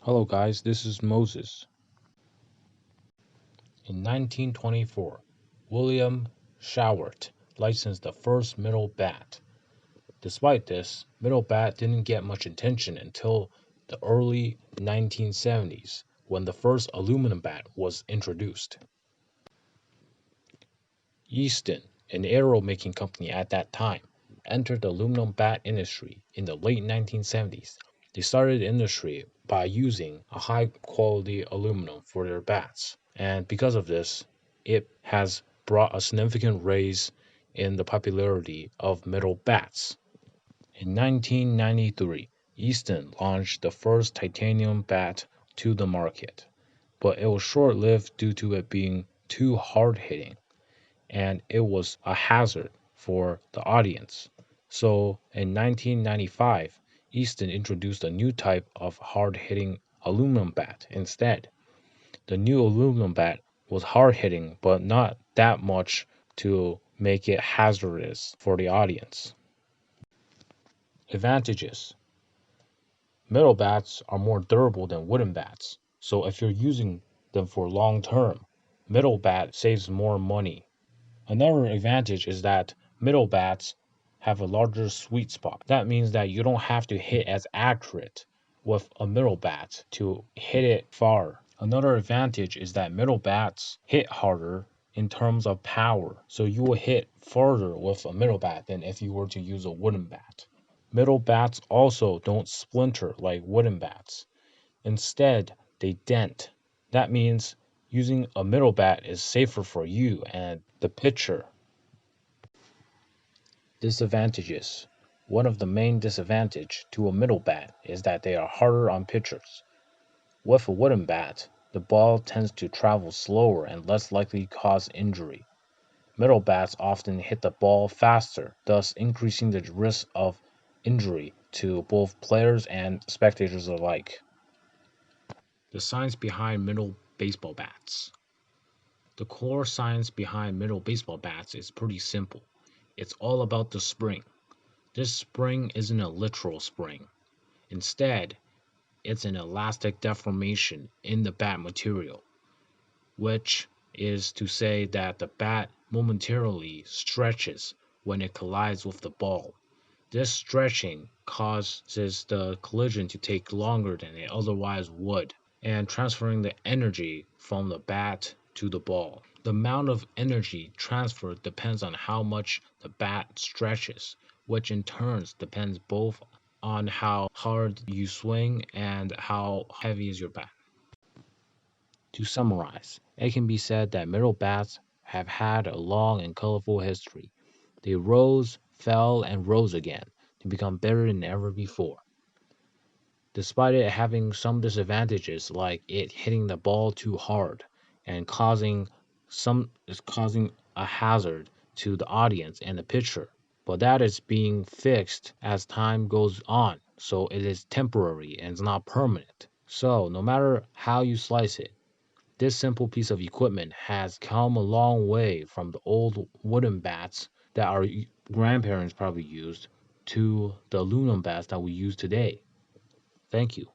Hello guys, this is Moses. In 1924, William Shawart licensed the first metal bat. Despite this, metal bat didn't get much attention until the early 1970s when the first aluminum bat was introduced. Easton, an arrow making company at that time, entered the aluminum bat industry in the late 1970s. They started the industry by using a high quality aluminum for their bats, and because of this, it has brought a significant raise in the popularity of metal bats. In 1993, Easton launched the first titanium bat to the market, but it was short lived due to it being too hard hitting and it was a hazard for the audience. So in 1995, Easton introduced a new type of hard hitting aluminum bat instead. The new aluminum bat was hard hitting, but not that much to make it hazardous for the audience. Advantages: metal bats are more durable than wooden bats, so if you're using them for long term, metal bat saves more money. Another advantage is that middle bats have a larger sweet spot. That means that you don't have to hit as accurate with a middle bat to hit it far. Another advantage is that middle bats hit harder in terms of power, so you will hit farther with a middle bat than if you were to use a wooden bat. Middle bats also don't splinter like wooden bats. Instead, they dent. That means using a middle bat is safer for you and the pitcher. Disadvantages: one of the main disadvantages to a middle bat is that they are harder on pitchers. With a wooden bat, the ball tends to travel slower and less likely to cause injury. Middle bats often hit the ball faster, thus increasing the risk of injury to both players and spectators alike. The science behind middle baseball bats. The core science behind middle baseball bats is pretty simple. It's all about the spring. This spring isn't a literal spring. Instead, it's an elastic deformation in the bat material, which is to say that the bat momentarily stretches when it collides with the ball. This stretching causes the collision to take longer than it otherwise would, and transferring the energy from the bat to the ball. The amount of energy transferred depends on how much the bat stretches, which in turn depends both on how hard you swing and how heavy is your bat. To summarize, it can be said that middle bats have had a long and colorful history. They rose, fell, and rose again to become better than ever before. Despite it having some disadvantages like it hitting the ball too hard and causing a hazard to the audience and the pitcher, but that is being fixed as time goes on, so it is temporary and it's not permanent. So no matter how you slice it, this simple piece of equipment has come a long way from the old wooden bats that our grandparents probably used to the aluminum bats that we use today. Thank you.